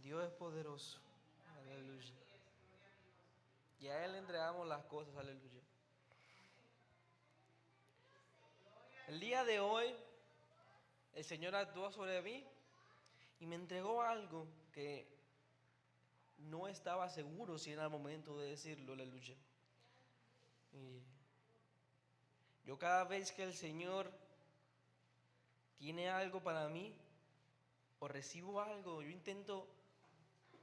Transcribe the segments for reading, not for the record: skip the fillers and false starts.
Dios es poderoso. Aleluya. Y a Él le entregamos las cosas. Aleluya. El día de hoy, el Señor actuó sobre mí y me entregó algo que no estaba seguro si era el momento de decirlo. Aleluya. Y yo cada vez que el Señor tiene algo para mí o recibo algo, yo intento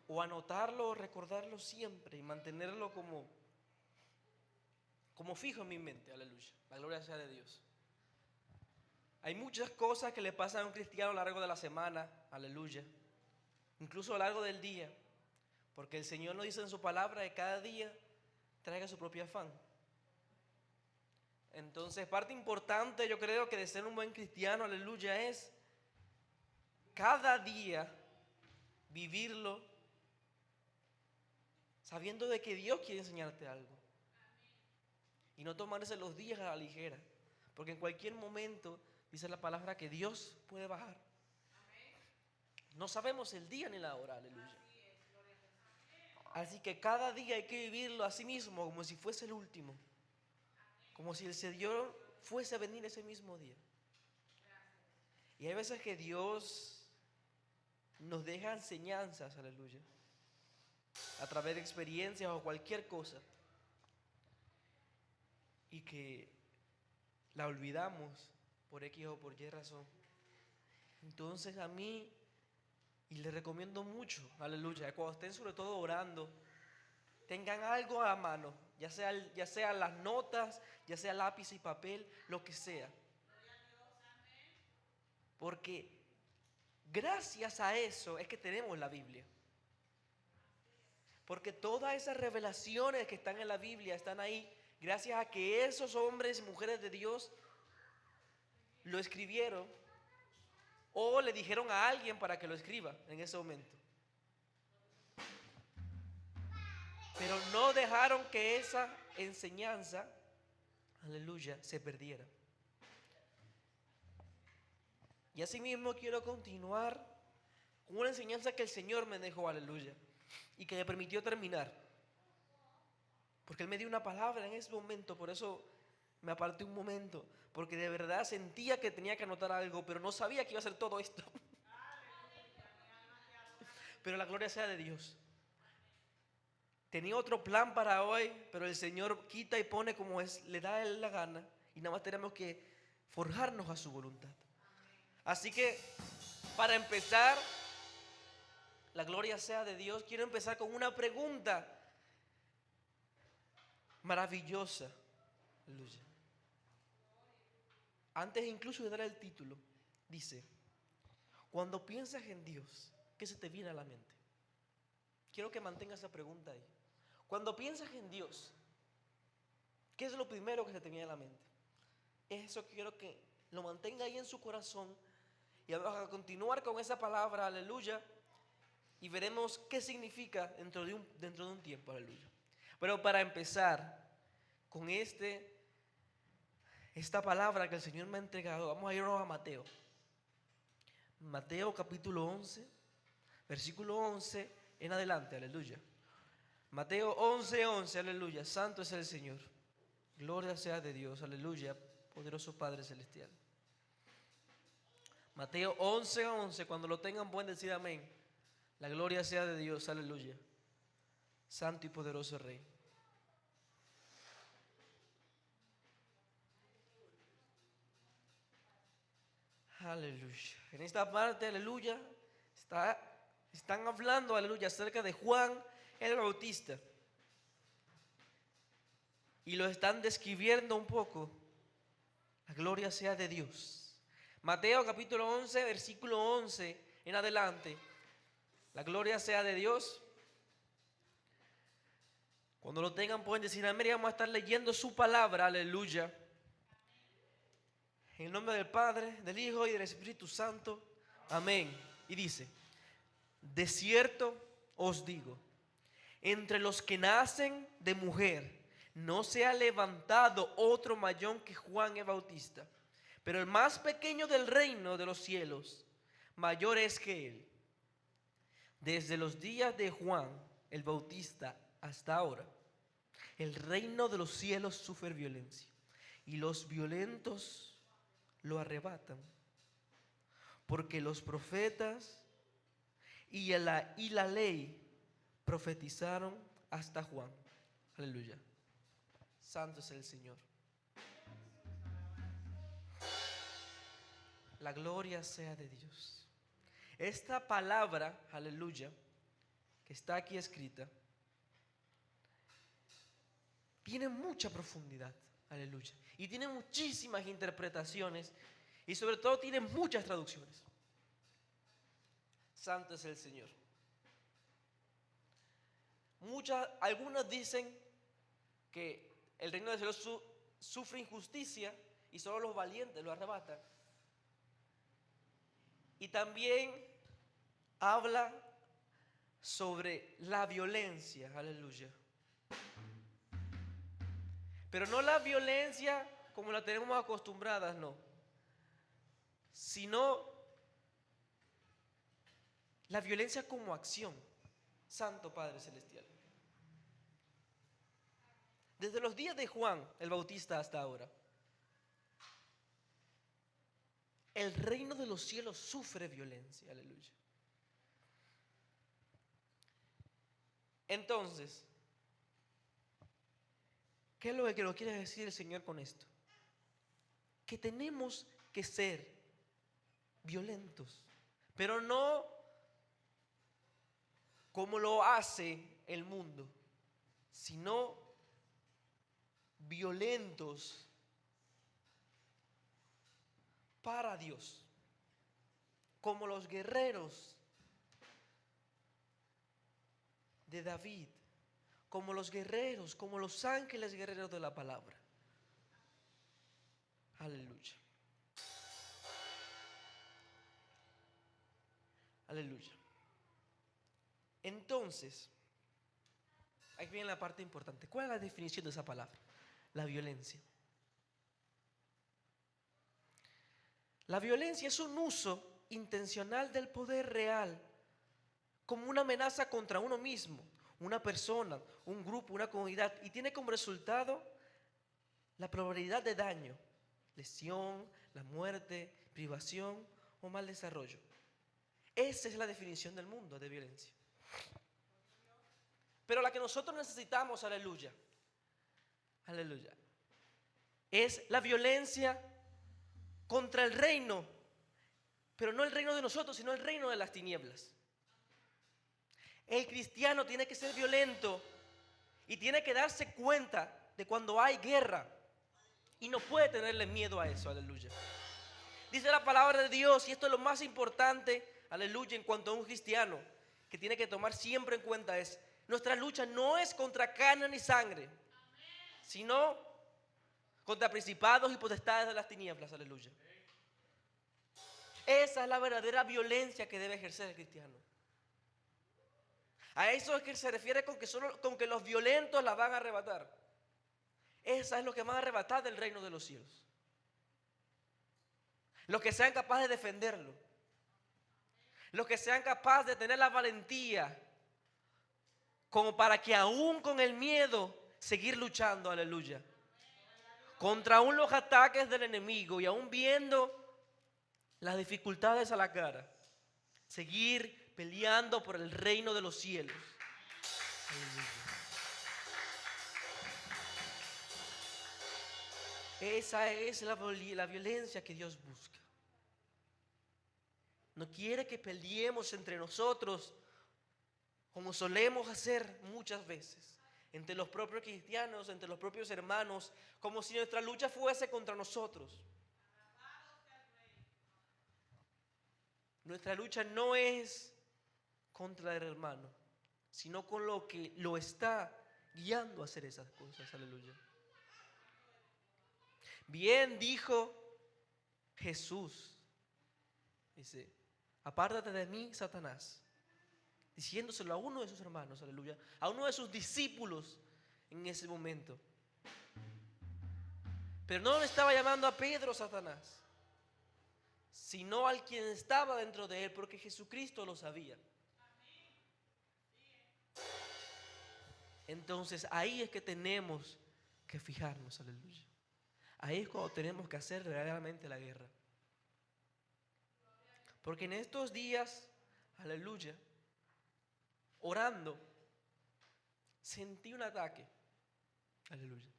o anotarlo o recordarlo siempre y mantenerlo como fijo en mi mente. Aleluya. La gloria sea de Dios. Hay muchas cosas que le pasan a un cristiano a lo largo de la semana. Aleluya. Incluso a lo largo del día. Porque el Señor nos dice en su palabra que cada día traiga su propio afán. Entonces, parte importante, yo creo, que de ser un buen cristiano, aleluya, es cada día vivirlo sabiendo de que Dios quiere enseñarte algo. Y no tomarse los días a la ligera. Porque en cualquier momento dice la palabra que Dios puede bajar. No sabemos el día ni la hora, aleluya. Así que cada día hay que vivirlo a sí mismo como si fuese el último. Como si el Señor fuese a venir ese mismo día. Y hay veces que Dios nos deja enseñanzas, aleluya, a través de experiencias o cualquier cosa, y que la olvidamos por X o por Y razón. Entonces a mí, y les recomiendo mucho, aleluya, cuando estén sobre todo orando, tengan algo a la mano, ya sea las notas, ya sea lápiz y papel, lo que sea. Porque gracias a eso es que tenemos la Biblia. Porque todas esas revelaciones que están en la Biblia están ahí gracias a que esos hombres y mujeres de Dios lo escribieron o le dijeron a alguien para que lo escriba en ese momento. Pero no dejaron que esa enseñanza, aleluya, se perdiera. Y asimismo quiero continuar con una enseñanza que el Señor me dejó, aleluya, y que me permitió terminar. Porque Él me dio una palabra en ese momento, por eso me aparté un momento, porque de verdad sentía que tenía que anotar algo, pero no sabía que iba a hacer todo esto. Pero la gloria sea de Dios. Tenía otro plan para hoy, pero el Señor quita y pone como le da a Él la gana, y nada más tenemos que forjarnos a su voluntad. Así que, para empezar, la gloria sea de Dios, quiero empezar con una pregunta maravillosa. Aleluya. Antes incluso de dar el título, dice: cuando piensas en Dios, ¿qué se te viene a la mente? Quiero que mantengas esa pregunta ahí. Cuando piensas en Dios, ¿qué es lo primero que se te viene a la mente? Eso quiero que lo mantenga ahí en su corazón. Y vamos a continuar con esa palabra, aleluya, y veremos qué significa dentro de un tiempo, aleluya. Pero para empezar con esta palabra que el Señor me ha entregado, vamos a irnos a Mateo. Mateo capítulo 11, versículo 11 en adelante, aleluya. Mateo 11, 11, aleluya. Santo es el Señor. Gloria sea de Dios, aleluya. Poderoso Padre Celestial. Mateo 11, 11, cuando lo tengan pueden decir amén. La gloria sea de Dios, aleluya. Santo y poderoso Rey. Aleluya. En esta parte, aleluya, están hablando, aleluya, acerca de Juan el Bautista. Y lo están describiendo un poco. La gloria sea de Dios. Mateo capítulo 11, versículo 11 en adelante. La gloria sea de Dios. Cuando lo tengan pueden decir amén. Vamos a estar leyendo su palabra, aleluya. En el nombre del Padre, del Hijo y del Espíritu Santo. Amén. Y dice: de cierto os digo, entre los que nacen de mujer no se ha levantado otro mayor que Juan el Bautista, pero el más pequeño del reino de los cielos mayor es que él. Desde los días de Juan el Bautista hasta ahora, el reino de los cielos sufre violencia y los violentos lo arrebatan, porque los profetas y la ley profetizaron hasta Juan. Aleluya. Santo es el Señor. La gloria sea de Dios. Esta palabra, aleluya, que está aquí escrita, tiene mucha profundidad, aleluya, y tiene muchísimas interpretaciones y sobre todo tiene muchas traducciones. Santo es el Señor. Algunos dicen que el reino de los cielos sufre injusticia y solo los valientes lo arrebatan. Y también habla sobre la violencia, aleluya. Pero no la violencia como la tenemos acostumbradas, no. Sino la violencia como acción. Santo Padre Celestial. Desde los días de Juan el Bautista hasta ahora, el reino de los cielos sufre violencia, aleluya. Entonces, ¿qué es lo que nos quiere decir el Señor con esto? Que tenemos que ser violentos, pero no como lo hace el mundo, sino violentos para Dios, como los guerreros de David, como los guerreros, como los ángeles guerreros de la palabra. Aleluya. Aleluya. Entonces, aquí viene la parte importante. ¿Cuál es la definición de esa palabra? La violencia. La violencia es un uso intencional del poder real como una amenaza contra uno mismo, una persona, un grupo, una comunidad, y tiene como resultado la probabilidad de daño, lesión, la muerte, privación o mal desarrollo. Esa es la definición del mundo de violencia. Pero la que nosotros necesitamos, aleluya, aleluya, es la violencia contra el reino, pero no el reino de nosotros, sino el reino de las tinieblas. El cristiano tiene que ser violento y tiene que darse cuenta de cuando hay guerra y no puede tenerle miedo a eso, aleluya. Dice la palabra de Dios, y esto es lo más importante, aleluya, en cuanto a un cristiano que tiene que tomar siempre en cuenta es: nuestra lucha no es contra carne ni sangre, sino contra principados y potestades de las tinieblas, aleluya. Esa es la verdadera violencia que debe ejercer el cristiano. A eso es que se refiere con que los violentos la van a arrebatar. Esa es lo que van a arrebatar del reino de los cielos. Los que sean capaces de defenderlo. Los que sean capaces de tener la valentía como para que aún con el miedo seguir luchando, aleluya, contra aún los ataques del enemigo y aún viendo las dificultades a la cara, seguir peleando por el reino de los cielos. Aleluya. Esa es la violencia que Dios busca. No quiere que peleemos entre nosotros como solemos hacer muchas veces, entre los propios cristianos, entre los propios hermanos, como si nuestra lucha fuese contra nosotros. Nuestra lucha no es contra el hermano, sino con lo que lo está guiando a hacer esas cosas, aleluya. Bien dijo Jesús, dice: apártate de mí, Satanás, diciéndoselo a uno de sus hermanos, aleluya, a uno de sus discípulos en ese momento. Pero no le estaba llamando a Pedro Satanás, sino al quien estaba dentro de él, porque Jesucristo lo sabía. Entonces ahí es que tenemos que fijarnos, aleluya. Ahí es cuando tenemos que hacer verdaderamente la guerra. Porque en estos días, aleluya, orando, sentí un ataque, aleluya.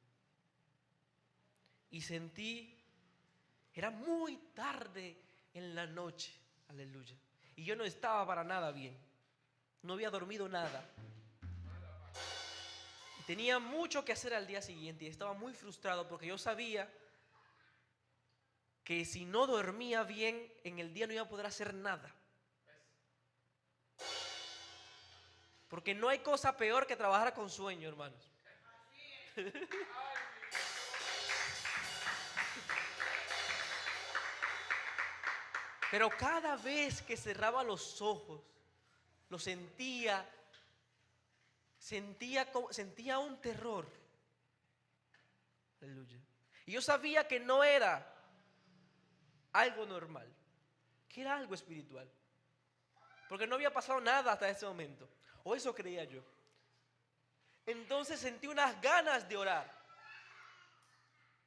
Y sentí, era muy tarde en la noche, aleluya. Y yo no estaba para nada bien, no había dormido nada. Y tenía mucho que hacer al día siguiente y estaba muy frustrado porque yo sabía que si no dormía bien en el día no iba a poder hacer nada. Porque no hay cosa peor que trabajar con sueño, hermanos. Pero cada vez que cerraba los ojos, lo sentía un terror. Aleluya. Y yo sabía que no era algo normal, que era algo espiritual. Porque no había pasado nada hasta ese momento. O eso creía yo. Entonces sentí unas ganas de orar.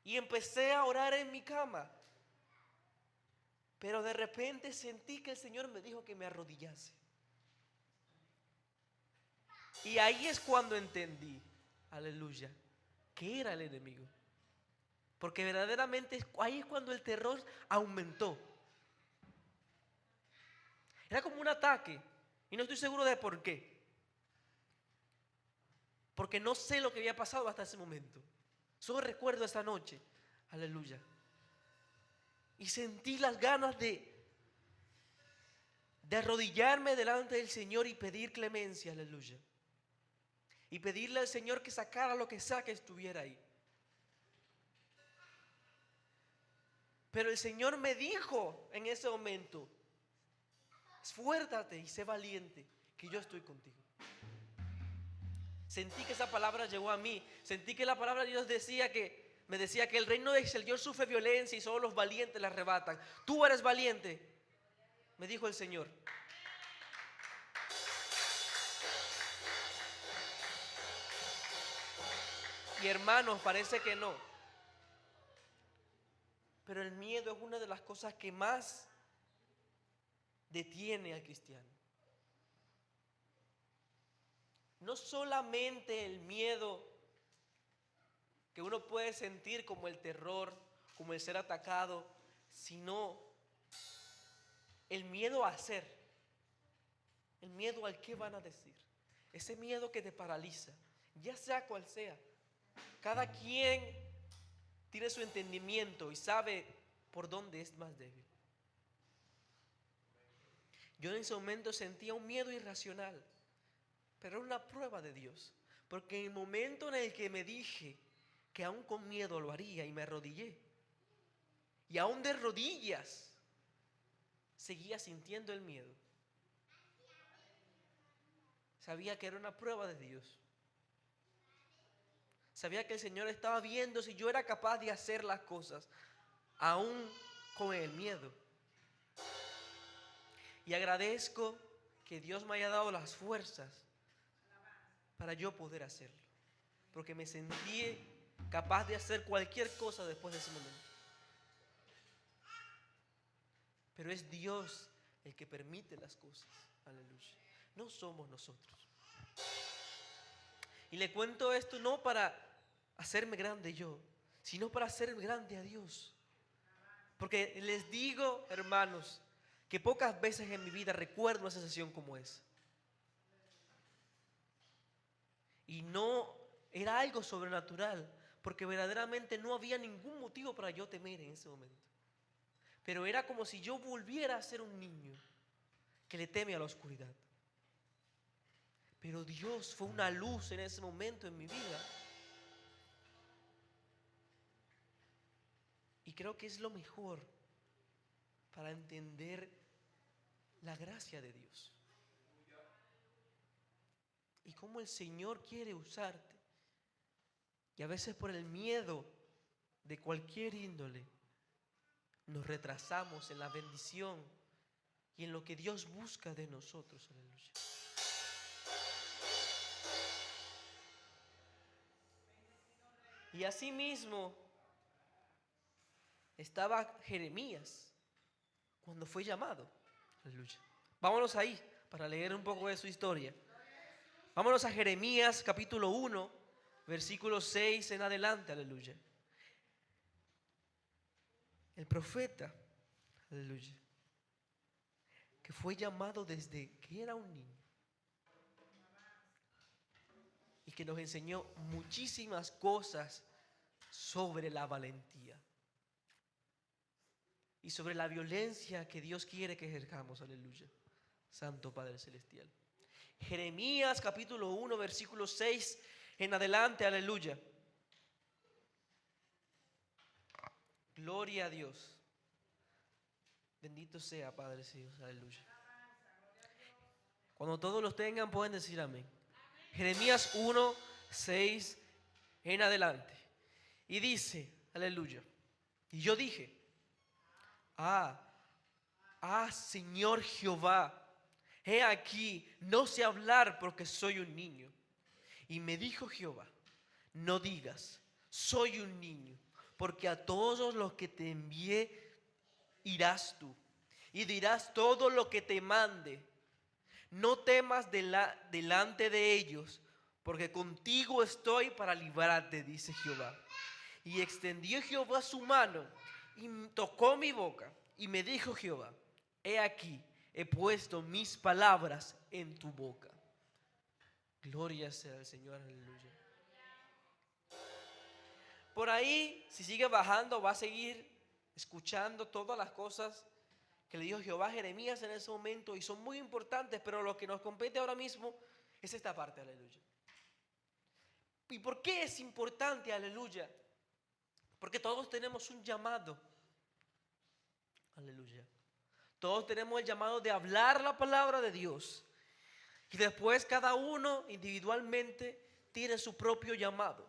Y empecé a orar en mi cama. Pero de repente sentí que el Señor me dijo que me arrodillase. Y ahí es cuando entendí, aleluya, que era el enemigo. Porque verdaderamente ahí es cuando el terror aumentó. Era como un ataque. Y no estoy seguro de por qué. Porque no sé lo que había pasado hasta ese momento. Solo recuerdo esa noche. Aleluya. Y sentí las ganas de arrodillarme delante del Señor y pedir clemencia. Aleluya. Y pedirle al Señor que sacara lo que sea que estuviera ahí. Pero el Señor me dijo en ese momento: esfuérzate y sé valiente, que yo estoy contigo. Sentí que esa palabra llegó a mí. Sentí que la palabra de Dios me decía que el reino del Señor sufre violencia y solo los valientes la arrebatan. Tú eres valiente, me dijo el Señor. Y hermanos, parece que no. Pero el miedo es una de las cosas que más detiene al cristiano. No solamente el miedo que uno puede sentir como el terror, como el ser atacado, sino el miedo a hacer, el miedo al qué van a decir, ese miedo que te paraliza, ya sea cual sea. Cada quien tiene su entendimiento y sabe por dónde es más débil. Yo en ese momento sentía un miedo irracional, pero era una prueba de Dios, porque en el momento en el que me dije que aún con miedo lo haría y me arrodillé, y aún de rodillas seguía sintiendo el miedo, sabía que era una prueba de Dios. Sabía que el Señor estaba viendo si yo era capaz de hacer las cosas aún con el miedo. Y agradezco que Dios me haya dado las fuerzas para yo poder hacerlo, porque me sentí capaz de hacer cualquier cosa después de ese momento. Pero es Dios el que permite las cosas. Aleluya. No somos nosotros. Y le cuento esto no para hacerme grande yo, sino para hacer grande a Dios. Porque les digo, hermanos, que pocas veces en mi vida recuerdo una sensación como esa. Y no era algo sobrenatural, porque verdaderamente no había ningún motivo para yo temer en ese momento. Pero era como si yo volviera a ser un niño que le teme a la oscuridad. Pero Dios fue una luz en ese momento en mi vida. Y creo que es lo mejor para entender la gracia de Dios. Y cómo el Señor quiere usarte. Y a veces por el miedo de cualquier índole, nos retrasamos en la bendición y en lo que Dios busca de nosotros. Aleluya. Y asimismo estaba Jeremías cuando fue llamado. Aleluya. Vámonos ahí para leer un poco de su historia. Vámonos a Jeremías capítulo 1, versículo 6 en adelante. Aleluya. El profeta, aleluya, que fue llamado desde que era un niño y que nos enseñó muchísimas cosas sobre la valentía y sobre la violencia que Dios quiere que ejerzamos. Aleluya. Santo Padre Celestial. Jeremías capítulo 1, versículo 6 en adelante. Aleluya. Gloria a Dios. Bendito sea, Padre Dios. Aleluya. Cuando todos los tengan, pueden decir amén. Jeremías 1, 6 en adelante. Y dice, aleluya. Y yo dije, Señor Jehová, he aquí, no sé hablar porque soy un niño. Y me dijo Jehová, no digas, soy un niño, porque a todos los que te envié irás tú y dirás todo lo que te mande. No temas delante de ellos, porque contigo estoy para librarte, dice Jehová. Y extendió Jehová su mano y tocó mi boca y me dijo Jehová, he aquí, he puesto mis palabras en tu boca. Gloria sea al Señor, aleluya. Por ahí, si sigue bajando, va a seguir escuchando todas las cosas que le dijo Jehová a Jeremías en ese momento, y son muy importantes, pero lo que nos compete ahora mismo es esta parte, aleluya. ¿Y por qué es importante, aleluya? Porque todos tenemos un llamado, aleluya. Todos tenemos el llamado de hablar la palabra de Dios, y después cada uno individualmente tiene su propio llamado.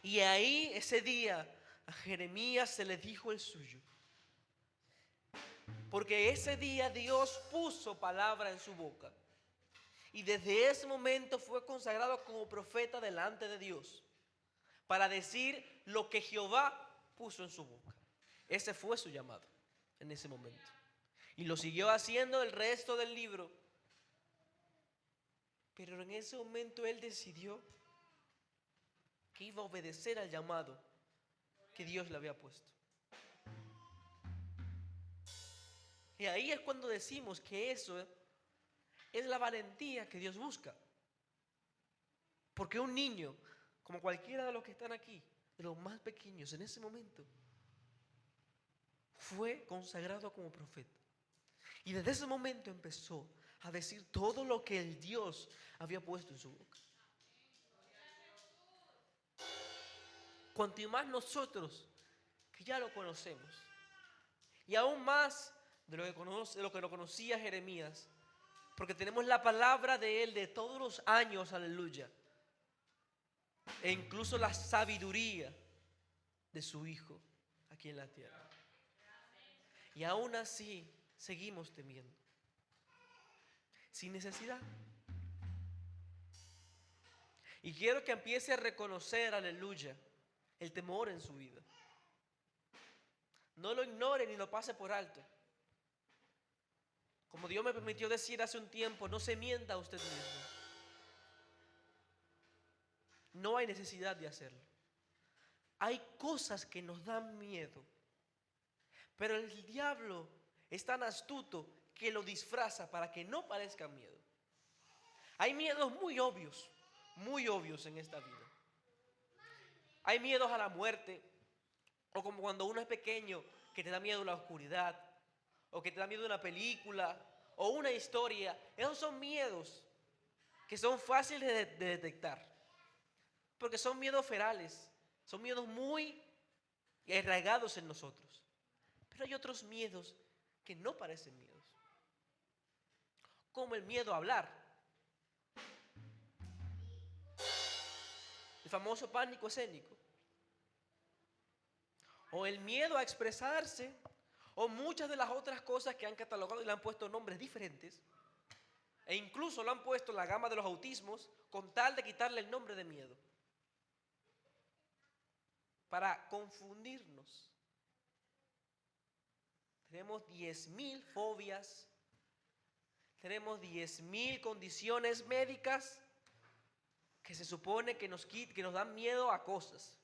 Y ahí ese día a Jeremías se le dijo el suyo, porque ese día Dios puso palabra en su boca. Y desde ese momento fue consagrado como profeta delante de Dios, para decir lo que Jehová puso en su boca. Ese fue su llamado en ese momento. Y lo siguió haciendo el resto del libro. Pero en ese momento él decidió que iba a obedecer al llamado que Dios le había puesto. Y ahí es cuando decimos que eso es la valentía que Dios busca. Porque un niño, como cualquiera de los que están aquí, de los más pequeños en ese momento, fue consagrado como profeta. Y desde ese momento empezó a decir todo lo que el Dios había puesto en su boca. Cuanto más nosotros, que ya lo conocemos, y aún más de lo que lo conocía Jeremías, porque tenemos la palabra de él de todos los años, aleluya, e incluso la sabiduría de su hijo aquí en la tierra. Y aún así seguimos temiendo, sin necesidad. Y quiero que empiece a reconocer, aleluya, el temor en su vida. No lo ignore ni lo pase por alto. Como Dios me permitió decir hace un tiempo, no se mienta a usted mismo. No hay necesidad de hacerlo. Hay cosas que nos dan miedo, pero el diablo es tan astuto que lo disfraza para que no parezca miedo. Hay miedos muy obvios en esta vida. Hay miedos a la muerte, o como cuando uno es pequeño, que te da miedo la oscuridad, o que te da miedo una película, o una historia. Esos son miedos que son fáciles de detectar, porque son miedos ferales, son miedos muy arraigados en nosotros. Pero hay otros miedos que no parecen miedos, como el miedo a hablar, el famoso pánico escénico, o el miedo a expresarse, o muchas de las otras cosas que han catalogado y le han puesto nombres diferentes, e incluso lo han puesto en la gama de los autismos con tal de quitarle el nombre de miedo. para confundirnos. Tenemos 10.000 fobias, tenemos 10.000 condiciones médicas que se supone que nos dan miedo a cosas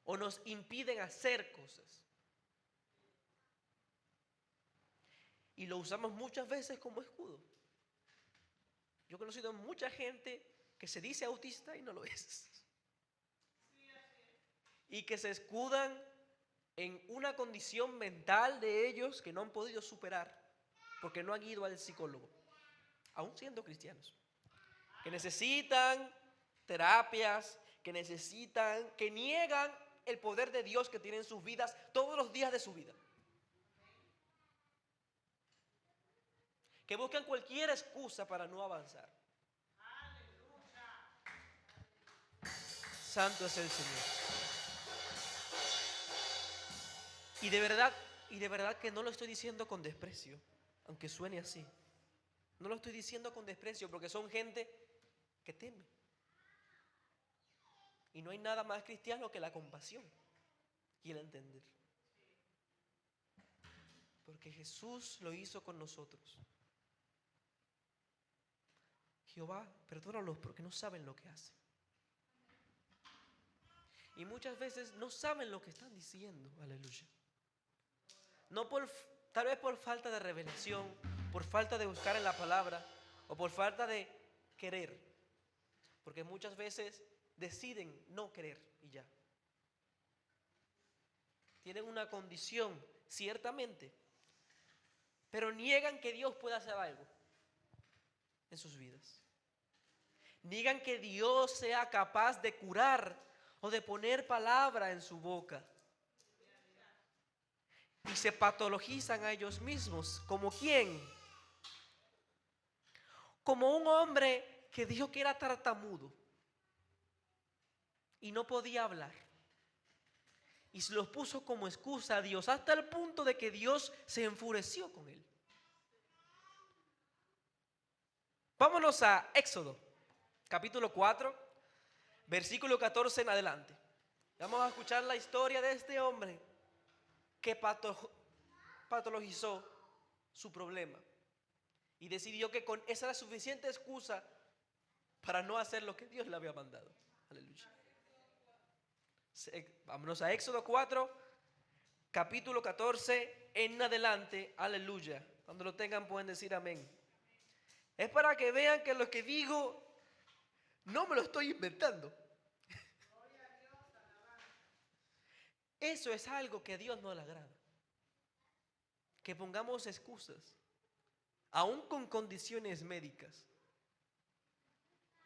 o nos impiden hacer cosas. Y lo usamos muchas veces como escudo. Yo he conocido mucha gente que se dice autista y no lo es. Y que se escudan en una condición mental de ellos que no han podido superar porque no han ido al psicólogo, aún siendo cristianos. Que necesitan terapias, que niegan el poder de Dios que tiene en sus vidas todos los días de su vida. Que buscan cualquier excusa para no avanzar. Santo es el Señor. Y de verdad que no lo estoy diciendo con desprecio, aunque suene así. No lo estoy diciendo con desprecio porque son gente que teme. Y no hay nada más cristiano que la compasión y el entender. Porque Jesús lo hizo con nosotros. Jehová, perdónalos porque no saben lo que hacen. Y muchas veces no saben lo que están diciendo. Aleluya. Tal vez por falta de revelación, por falta de buscar en la palabra o por falta de querer. Porque muchas veces deciden no querer y ya. Tienen una condición, ciertamente, pero niegan que Dios pueda hacer algo en sus vidas. Niegan que Dios sea capaz de curar o de poner palabra en su boca. Y se patologizan a ellos mismos. ¿Como quién? Como un hombre que dijo que era tartamudo y no podía hablar. Y se los puso como excusa a Dios hasta el punto de que Dios se enfureció con él. Vámonos a Éxodo, capítulo 4, versículo 14 en adelante. Vamos a escuchar la historia de este hombre que patologizó su problema y decidió que con esa era suficiente excusa para no hacer lo que Dios le había mandado. Aleluya. Vámonos a Éxodo 4, capítulo 14 en adelante. Aleluya. Cuando lo tengan pueden decir amén. Es para que vean que lo que digo no me lo estoy inventando. Eso es algo que a Dios no le agrada. Que pongamos excusas, aún con condiciones médicas,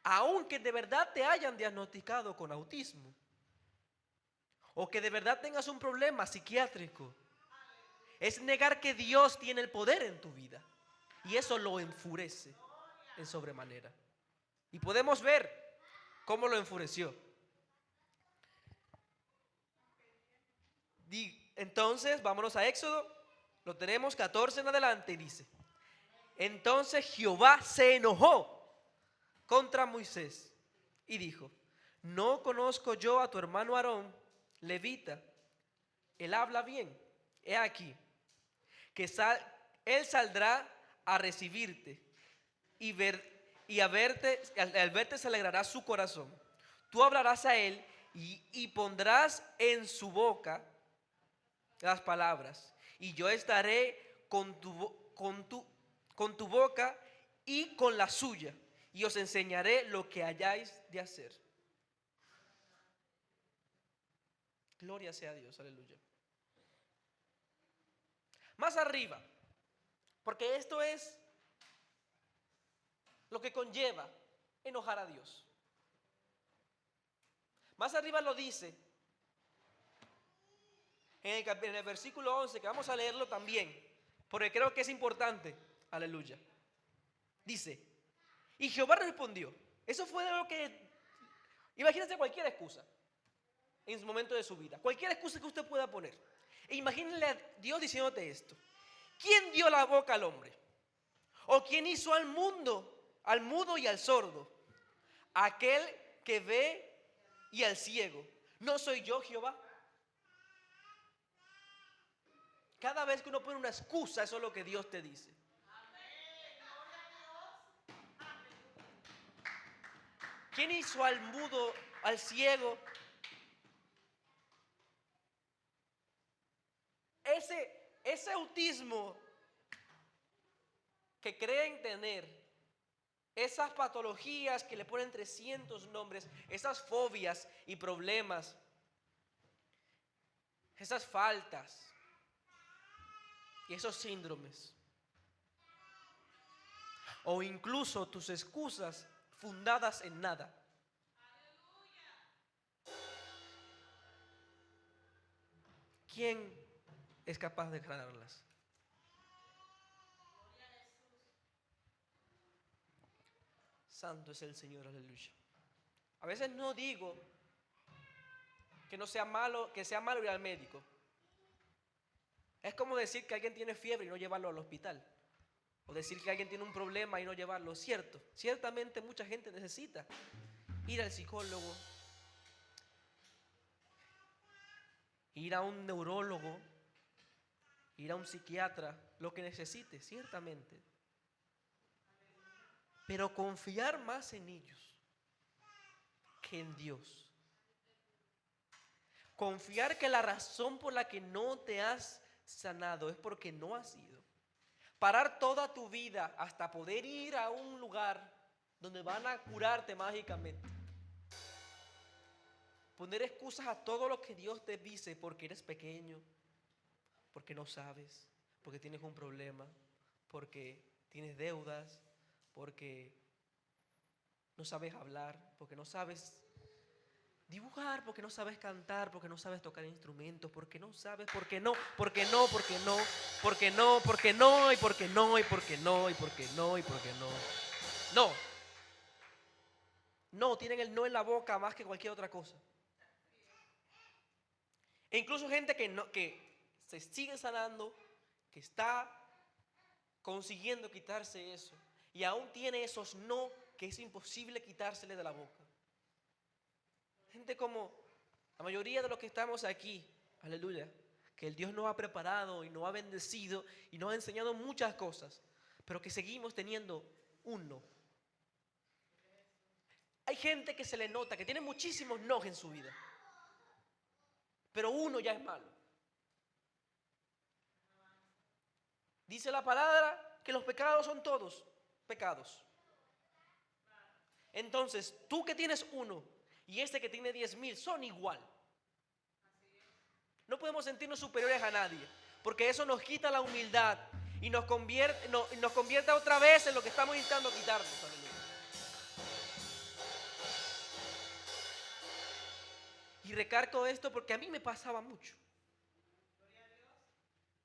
aún que de verdad te hayan diagnosticado con autismo, o que de verdad tengas un problema psiquiátrico. Es negar que Dios tiene el poder en tu vida, y eso lo enfurece en sobremanera. Y podemos ver cómo lo enfureció. Entonces, vámonos a Éxodo, lo tenemos 14 en adelante y dice: entonces Jehová se enojó contra Moisés y dijo: ¿no conozco yo a tu hermano Aarón, levita? Él habla bien. He aquí que él saldrá a recibirte y al verte se alegrará su corazón. Tú hablarás a él y pondrás en su boca las palabras, y yo estaré con tu boca y con la suya, y os enseñaré lo que hayáis de hacer. Gloria sea a Dios, aleluya. Más arriba, porque esto es lo que conlleva enojar a Dios. Más arriba lo dice en el versículo 11, que vamos a leerlo también, porque creo que es importante. Aleluya. Dice: y Jehová respondió. Eso fue de lo que, imagínense cualquier excusa en su momento de su vida, cualquier excusa que usted pueda poner. E imagínenle a Dios diciéndote esto: ¿quién dio la boca al hombre? ¿O quién hizo al mudo y al sordo? Aquel que ve y al ciego. ¿No soy yo Jehová? Cada vez que uno pone una excusa, eso es lo que Dios te dice. ¿Quién hizo al mudo, al ciego? Ese autismo que creen tener, esas patologías que le ponen 300 nombres, esas fobias y problemas, esas faltas y esos síndromes, o incluso tus excusas fundadas en nada. ¿Quién es capaz de ganarlas? Santo es el Señor, aleluya. A veces no digo que no sea malo, que sea malo ir al médico. Es como decir que alguien tiene fiebre y no llevarlo al hospital. O decir que alguien tiene un problema y no llevarlo. Cierto, ciertamente mucha gente necesita ir al psicólogo, ir a un neurólogo, ir a un psiquiatra, lo que necesite, ciertamente. Pero confiar más en ellos que en Dios. Confiar que la razón por la que no te has sanado es porque no has ido. Parar toda tu vida hasta poder ir a un lugar donde van a curarte mágicamente. Poner excusas a todo lo que Dios te dice porque eres pequeño, porque no sabes, porque tienes un problema, porque tienes deudas, porque no sabes hablar, porque no sabes dibujar, porque no sabes cantar, porque no sabes tocar instrumentos, porque no sabes, porque no, porque no, porque no, porque no, porque no, y porque no, y porque no, y porque no, y porque no. No. No, tienen el no en la boca más que cualquier otra cosa. E incluso gente que se sigue sanando, que está consiguiendo quitarse eso, y aún tiene esos no que es imposible quitársele de la boca. Gente como la mayoría de los que estamos aquí, aleluya, que el Dios nos ha preparado y nos ha bendecido y nos ha enseñado muchas cosas, pero que seguimos teniendo un no. Hay gente que se le nota que tiene muchísimos no en su vida, pero uno ya es malo. Dice la palabra que los pecados son todos pecados. Entonces, tú que tienes uno y este que tiene 10,000 son igual. No podemos sentirnos superiores a nadie, porque eso nos quita la humildad y nos convierte otra vez en lo que estamos intentando quitarnos. Aleluya. Y recargo esto porque a mí me pasaba mucho.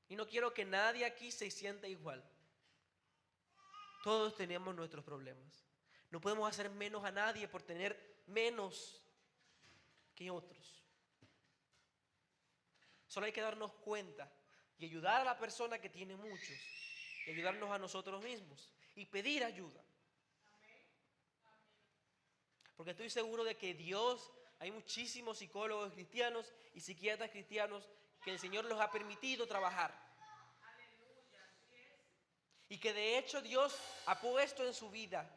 Y no quiero que nadie aquí se sienta igual. Todos tenemos nuestros problemas. No podemos hacer menos a nadie por tener menos que otros. Solo hay que darnos cuenta y ayudar a la persona que tiene muchos y ayudarnos a nosotros mismos y pedir ayuda. Porque estoy seguro de que Dios, hay muchísimos psicólogos cristianos y psiquiatras cristianos que el Señor los ha permitido trabajar. Y que de hecho Dios ha puesto en su vida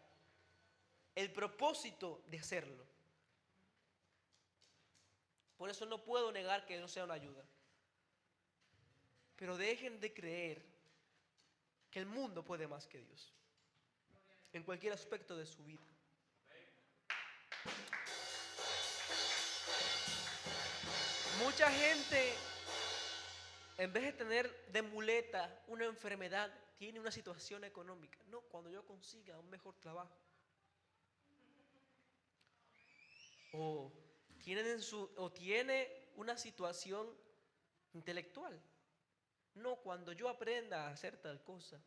el propósito de hacerlo. Por eso no puedo negar que no sea una ayuda. Pero dejen de creer que el mundo puede más que Dios. En cualquier aspecto de su vida. Mucha gente, en vez de tener de muleta una enfermedad, tiene una situación económica. No, cuando yo consiga un mejor trabajo. O tiene una situación intelectual. No, cuando yo aprenda a hacer tal cosa.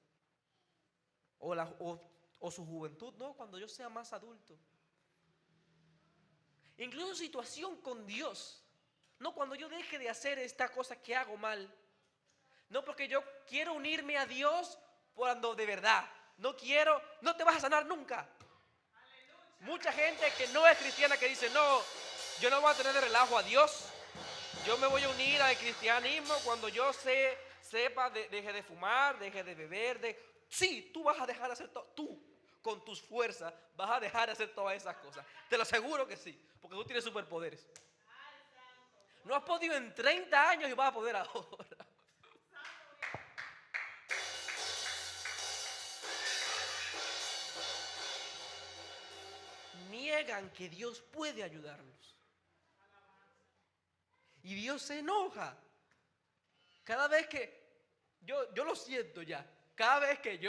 O su juventud, no, cuando yo sea más adulto. Incluso situación con Dios. No, cuando yo deje de hacer esta cosa que hago mal. No, porque yo quiero unirme a Dios cuando de verdad. No te vas a sanar nunca. Mucha gente que no es cristiana que dice, no, yo no voy a tener de relajo a Dios. Yo me voy a unir al cristianismo cuando yo deje de fumar, deje de beber, sí, tú vas a dejar de hacer todo, tú con tus fuerzas vas a dejar de hacer todas esas cosas. Te lo aseguro que sí, porque tú tienes superpoderes. No has podido en 30 años y vas a poder ahora. Niegan que Dios puede ayudarlos. Y Dios se enoja. Cada vez que yo lo siento ya. Cada vez que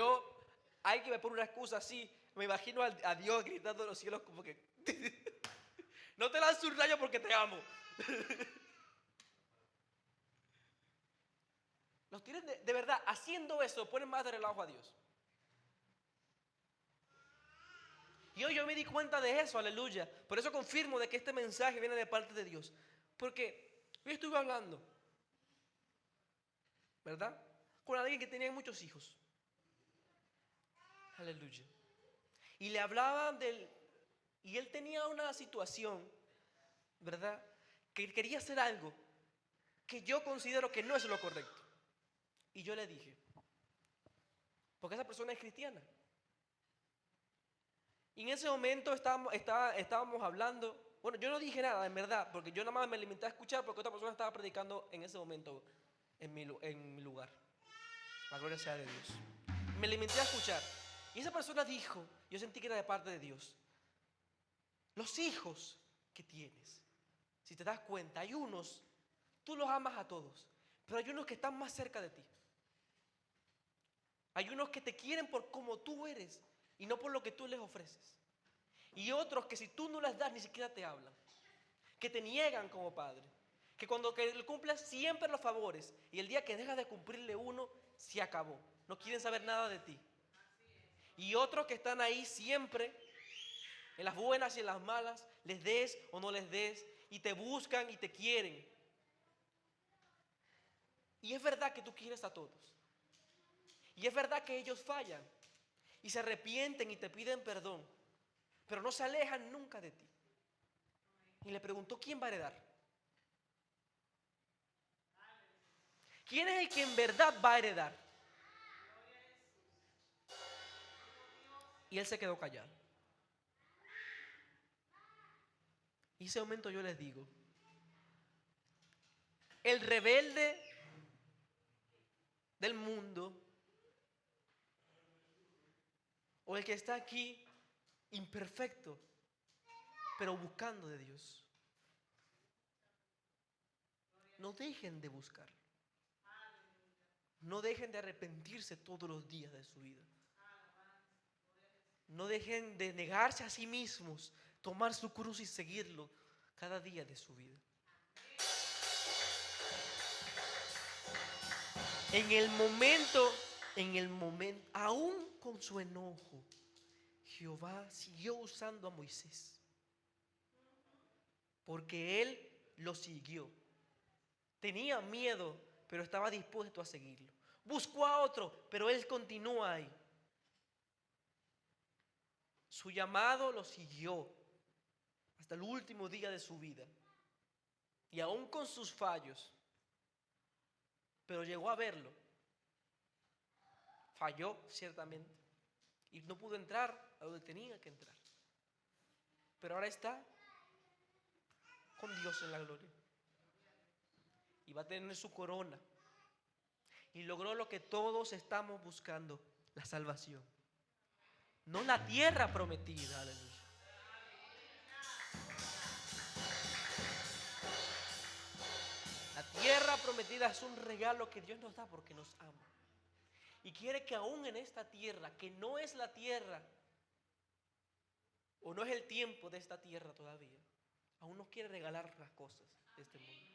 hay que me pone una excusa así, me imagino a Dios gritando en los cielos como que no te lanzo un rayo porque te amo. Los tienen de verdad, haciendo eso, ponen más de relajo a Dios. Y hoy yo me di cuenta de eso, aleluya. Por eso confirmo de que este mensaje viene de parte de Dios. Porque hoy estuve hablando, ¿verdad? Con alguien que tenía muchos hijos. Aleluya. Y le hablaban y él tenía una situación, ¿verdad? Que quería hacer algo que yo considero que no es lo correcto. Y yo le dije, porque esa persona es cristiana. Y en ese momento estábamos hablando. Bueno, yo no dije nada, en verdad, porque yo nada más me limité a escuchar porque otra persona estaba predicando en ese momento en mi lugar. La gloria sea de Dios. Me limité a escuchar. Y esa persona dijo, yo sentí que era de parte de Dios, los hijos que tienes, si te das cuenta, hay unos, tú los amas a todos, pero hay unos que están más cerca de ti. Hay unos que te quieren por como tú eres y no por lo que tú les ofreces. Y otros que si tú no les das ni siquiera te hablan, que te niegan como padre, que cuando le cumplas siempre los favores y el día que dejas de cumplirle uno, se acabó, no quieren saber nada de ti. Y otros que están ahí siempre, en las buenas y en las malas, les des o no les des, y te buscan y te quieren. Y es verdad que tú quieres a todos. Y es verdad que ellos fallan y se arrepienten y te piden perdón, pero no se alejan nunca de ti. Y le preguntó, ¿quién va a heredar? ¿Quién es el que en verdad va a heredar? Y él se quedó callado. Y ese momento yo les digo, el rebelde del mundo o el que está aquí imperfecto, pero buscando de Dios, no dejen de buscar. No dejen de arrepentirse todos los días de su vida. No dejen de negarse a sí mismos, tomar su cruz y seguirlo cada día de su vida. En el momento, aún con su enojo, Jehová siguió usando a Moisés. Porque él lo siguió. Tenía miedo, pero estaba dispuesto a seguirlo. Buscó a otro, pero él continúa ahí. Su llamado lo siguió hasta el último día de su vida. Y aún con sus fallos, pero llegó a verlo. Falló ciertamente y no pudo entrar a donde tenía que entrar. Pero ahora está con Dios en la gloria. Y va a tener su corona. Y logró lo que todos estamos buscando, la salvación. No la tierra prometida, aleluya. La tierra prometida es un regalo que Dios nos da porque nos ama. Y quiere que aún en esta tierra, que no es la tierra, o no es el tiempo de esta tierra todavía, aún nos quiere regalar las cosas de este mundo.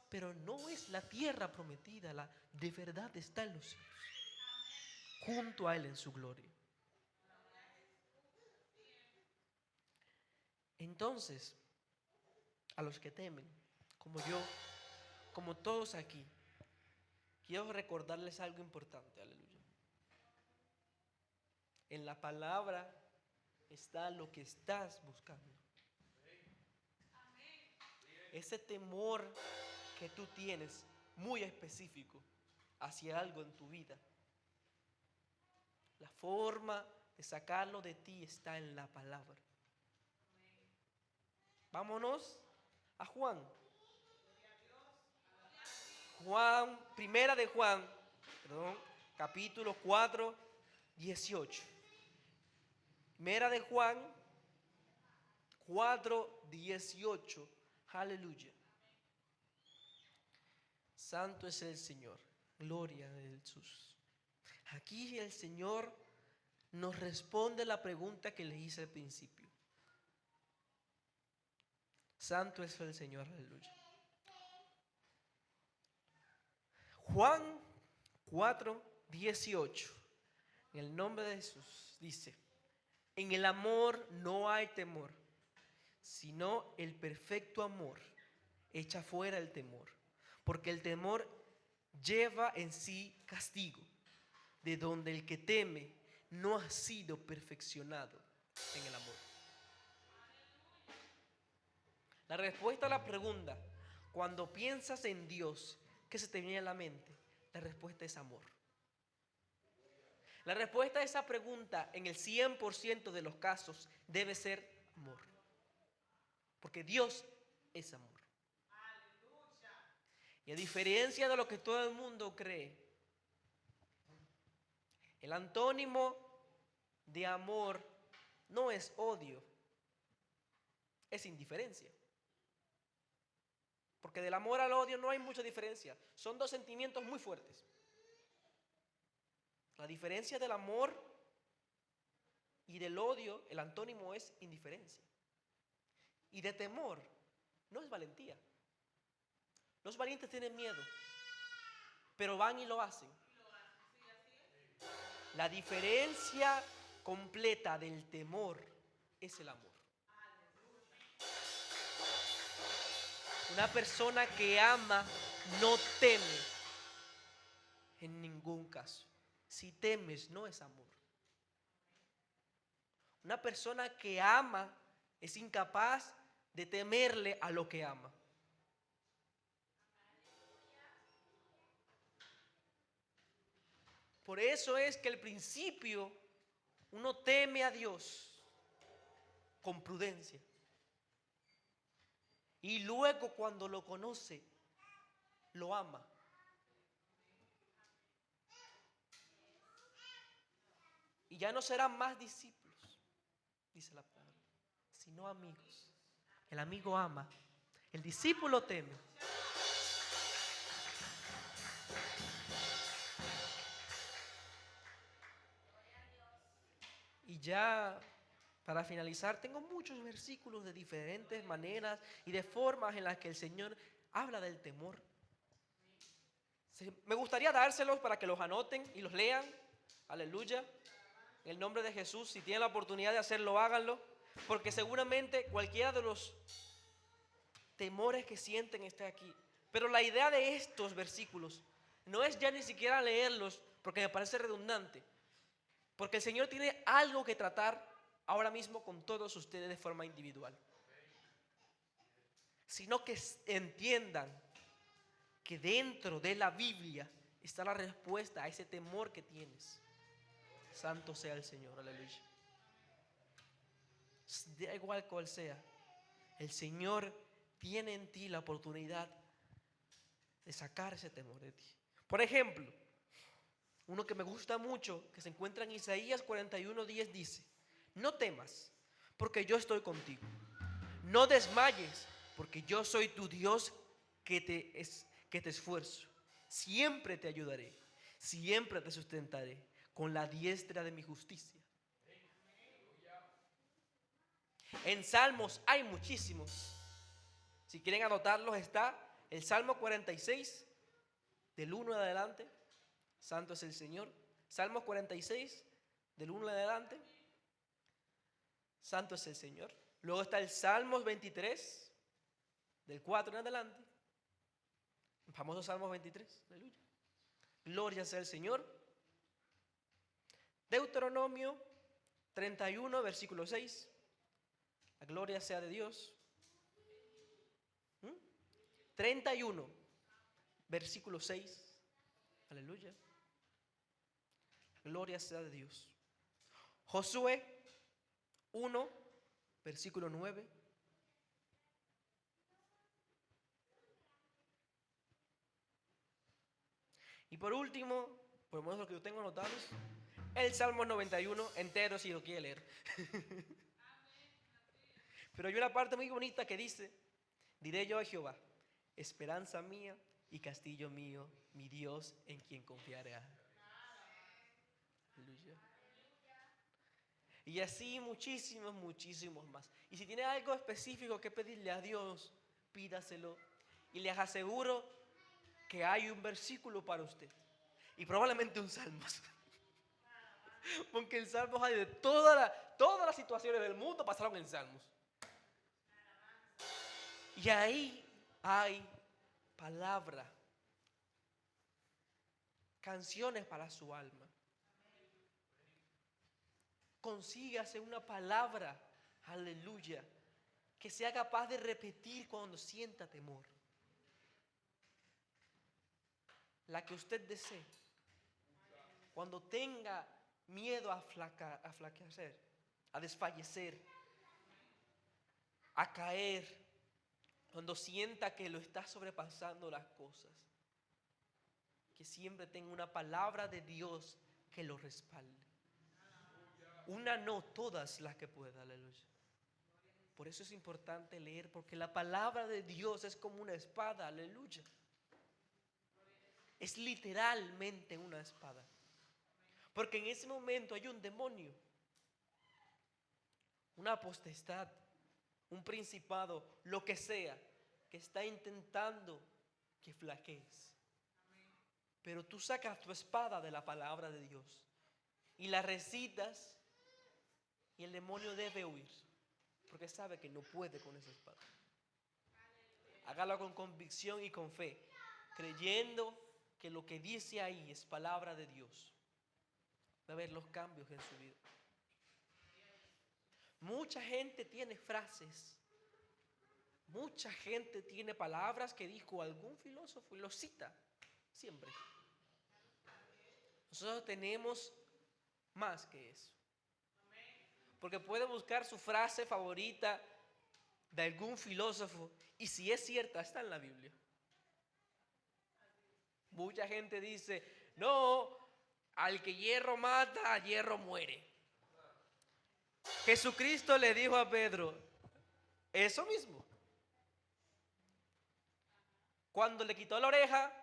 Pero no es la tierra prometida, la de verdad está en los cielos, junto a Él en su gloria. Entonces, a los que temen, como yo, como todos aquí, quiero recordarles algo importante, aleluya. En la palabra está lo que estás buscando. Ese temor que tú tienes, muy específico, hacia algo en tu vida, la forma de sacarlo de ti está en la palabra. Vámonos a Juan. Primera de Juan, capítulo 4, 18. Primera de Juan 4, 18. Aleluya. Santo es el Señor. Gloria a Jesús. Aquí el Señor nos responde la pregunta que le hice al principio. Santo es el Señor. Aleluya. Juan 4, 18. En el nombre de Jesús dice: en el amor no hay temor, sino el perfecto amor echa fuera el temor, porque el temor lleva en sí castigo, de donde el que teme no ha sido perfeccionado en el amor. La respuesta a la pregunta, cuando piensas en Dios, ¿qué se te viene a la mente? La respuesta es amor. La respuesta a esa pregunta en el 100% de los casos debe ser amor. Porque Dios es amor. Y a diferencia de lo que todo el mundo cree, el antónimo de amor no es odio, es indiferencia. Porque del amor al odio no hay mucha diferencia. Son dos sentimientos muy fuertes. La diferencia del amor y del odio, el antónimo es indiferencia. Y de temor no es valentía. Los valientes tienen miedo, pero van y lo hacen. La diferencia completa del temor es el amor. Una persona que ama no teme en ningún caso. Si temes, no es amor. Una persona que ama es incapaz de temerle a lo que ama. Por eso es que al principio uno teme a Dios con prudencia. Y luego cuando lo conoce, lo ama. Y ya no serán más discípulos, dice la palabra, sino amigos. El amigo ama, el discípulo teme. Y ya para finalizar, tengo muchos versículos de diferentes maneras y de formas en las que el Señor habla del temor. Me gustaría dárselos para que los anoten y los lean. Aleluya. En el nombre de Jesús, si tienen la oportunidad de hacerlo, háganlo. Porque seguramente cualquiera de los temores que sienten está aquí. Pero la idea de estos versículos no es ya ni siquiera leerlos porque me parece redundante. Porque el Señor tiene algo que tratar ahora mismo con todos ustedes de forma individual. Sino que entiendan que dentro de la Biblia está la respuesta a ese temor que tienes. Santo sea el Señor, aleluya. Da igual cual sea, el Señor tiene en ti la oportunidad de sacar ese temor de ti. Por ejemplo, uno que me gusta mucho, que se encuentra en Isaías 41:10 dice: no temas, porque yo estoy contigo. No desmayes, porque yo soy tu Dios que te esfuerzo. Siempre te ayudaré, siempre te sustentaré con la diestra de mi justicia. En Salmos hay muchísimos. Si quieren anotarlos, está el Salmo 46, del 1 en adelante. Santo es el Señor. Salmos 46, del 1 en adelante. Santo es el Señor. Luego está el Salmos 23, del 4 en adelante. El famoso Salmos 23. Aleluya. Gloria sea el Señor. Deuteronomio 31, versículo 6. La gloria sea de Dios. 31, versículo 6. Aleluya. Gloria sea de Dios. Josué 1, versículo 9. Y por último, por lo menos lo que yo tengo anotados, el Salmo 91 entero si lo quiere leer. Pero hay una parte muy bonita que dice: diré yo a Jehová, esperanza mía y castillo mío, mi Dios en quien confiaré. Aleluya. Y así muchísimos, muchísimos más. Y si tiene algo específico que pedirle a Dios, pídaselo. Y les aseguro que hay un versículo para usted. Y probablemente un Salmos. Porque en Salmos hay de todas las situaciones del mundo pasaron en Salmos. Y ahí hay palabra, canciones para su alma. Consígase una palabra, aleluya, que sea capaz de repetir cuando sienta temor. La que usted desee. Cuando tenga miedo a flaquear, a desfallecer, a caer, cuando sienta que lo está sobrepasando las cosas, que siempre tenga una palabra de Dios que lo respalde. Una no, todas las que pueda, aleluya. Por eso es importante leer, porque la palabra de Dios es como una espada, aleluya. Es literalmente una espada. Porque en ese momento hay un demonio, una potestad, un principado, lo que sea, que está intentando que flaquees. Pero tú sacas tu espada de la palabra de Dios y la recitas, y el demonio debe huir, porque sabe que no puede con esa espada. Hágalo con convicción y con fe, creyendo que lo que dice ahí es palabra de Dios. Va a ver los cambios en su vida. Mucha gente tiene frases, mucha gente tiene palabras que dijo algún filósofo y lo cita siempre. Nosotros tenemos más que eso. Porque puede buscar su frase favorita de algún filósofo y si es cierta, está en la Biblia. Mucha gente dice, no, al que hierro mata, a hierro muere. Jesucristo le dijo a Pedro eso mismo. Cuando le quitó la oreja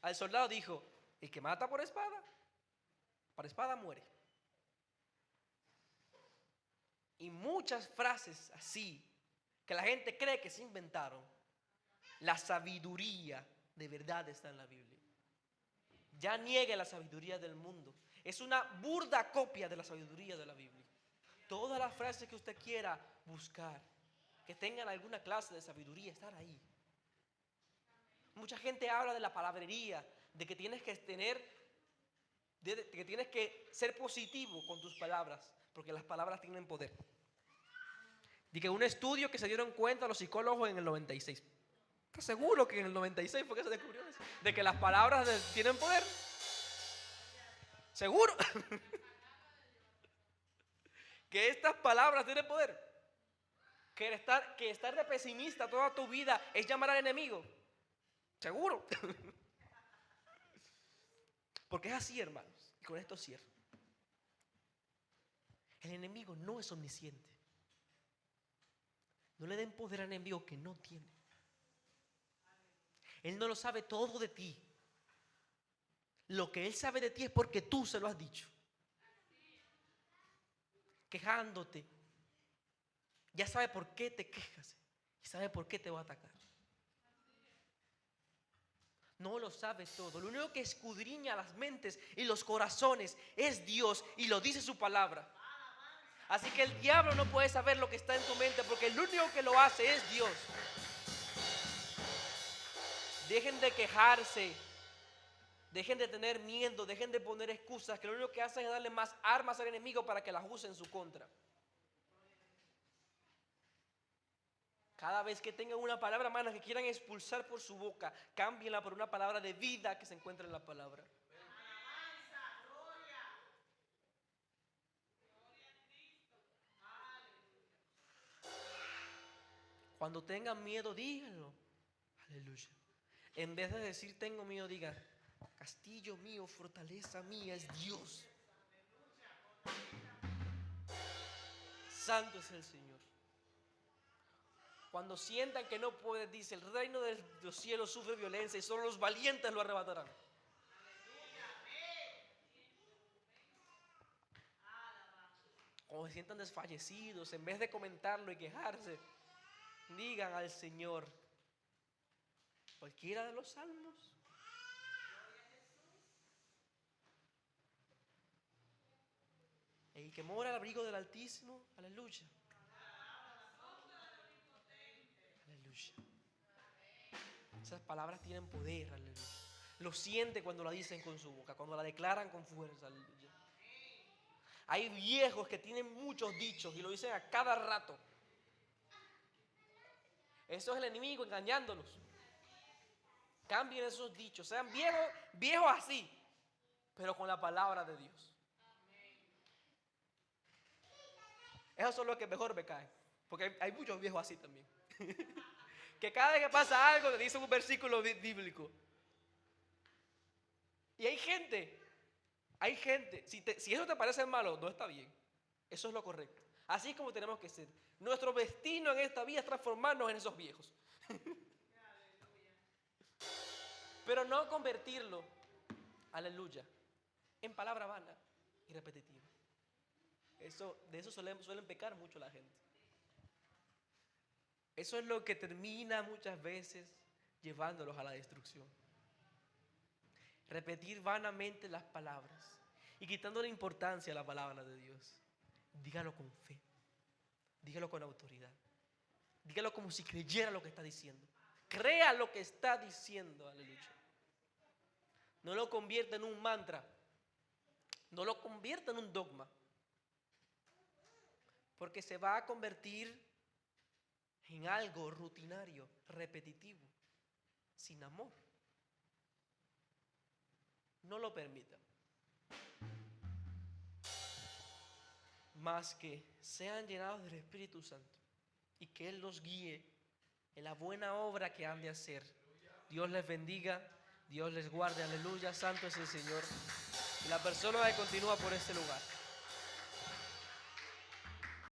al soldado dijo, el que mata por espada muere. Y muchas frases así, que la gente cree que se inventaron, la sabiduría de verdad está en la Biblia. Ya niegue la sabiduría del mundo. Es una burda copia de la sabiduría de la Biblia. Todas las frases que usted quiera buscar, que tengan alguna clase de sabiduría, están ahí. Mucha gente habla de la palabrería, de que tienes que que tienes que ser positivo con tus palabras, porque las palabras tienen poder. De que un estudio que se dieron cuenta los psicólogos en el 96. ¿Estás seguro que en el 96 fue que se descubrió eso? De que las palabras tienen poder. ¿Seguro? Que estas palabras tienen poder. Que estar de pesimista toda tu vida es llamar al enemigo. ¿Seguro? Porque es así, hermanos. Y con esto cierro. El enemigo no es omnisciente. No le den poder al enemigo que no tiene. Él no lo sabe todo de ti. Lo que él sabe de ti es porque tú se lo has dicho. Quejándote. Ya sabe por qué te quejas. Y sabe por qué te va a atacar. No lo sabes todo. Lo único que escudriña las mentes y los corazones es Dios y lo dice su palabra. Así que el diablo no puede saber lo que está en tu mente porque el único que lo hace es Dios. Dejen de quejarse. Dejen de tener miedo. Dejen de poner excusas, que lo único que hacen es darle más armas al enemigo para que las use en su contra. Cada vez que tengan una palabra mala que quieran expulsar por su boca, cámbienla por una palabra de vida que se encuentra en la palabra. Cuando tengan miedo, díganlo. Aleluya. En vez de decir tengo miedo, digan castillo mío, fortaleza mía es Dios. Santo es el Señor. Cuando sientan que no pueden, dice, el reino de los cielos sufre violencia y solo los valientes lo arrebatarán. Cuando se sientan desfallecidos, en vez de comentarlo y quejarse, digan al Señor cualquiera de los salmos. El que mora al abrigo del Altísimo, aleluya. Aleluya. Esas palabras tienen poder, aleluya. Lo siente cuando la dicen con su boca, cuando la declaran con fuerza, aleluya. Hay viejos que tienen muchos dichos y lo dicen a cada rato. Eso es el enemigo engañándolos. Cambien esos dichos, sean viejos así, pero con la palabra de Dios. Esos son los que mejor me caen, porque hay muchos viejos así también. Que cada vez que pasa algo te dicen un versículo bíblico. Y hay gente, si eso te parece malo, no está bien. Eso es lo correcto. Así es como tenemos que ser. Nuestro destino en esta vida es transformarnos en esos viejos. Pero no convertirlo, aleluya, en palabra vana y repetitiva. De eso suelen pecar mucho la gente. Eso es lo que termina muchas veces llevándolos a la destrucción. Repetir vanamente las palabras y quitándole importancia a la palabra de Dios. Dígalo con fe, dígalo con autoridad, dígalo como si creyera lo que está diciendo. Crea lo que está diciendo, aleluya. No lo convierta en un mantra, no lo convierta en un dogma, porque se va a convertir en algo rutinario, repetitivo, sin amor. No lo permita. Más que sean llenados del Espíritu Santo y que Él los guíe en la buena obra que han de hacer. Dios les bendiga, Dios les guarde, aleluya, santo es el Señor. Y la persona que continúa por este lugar.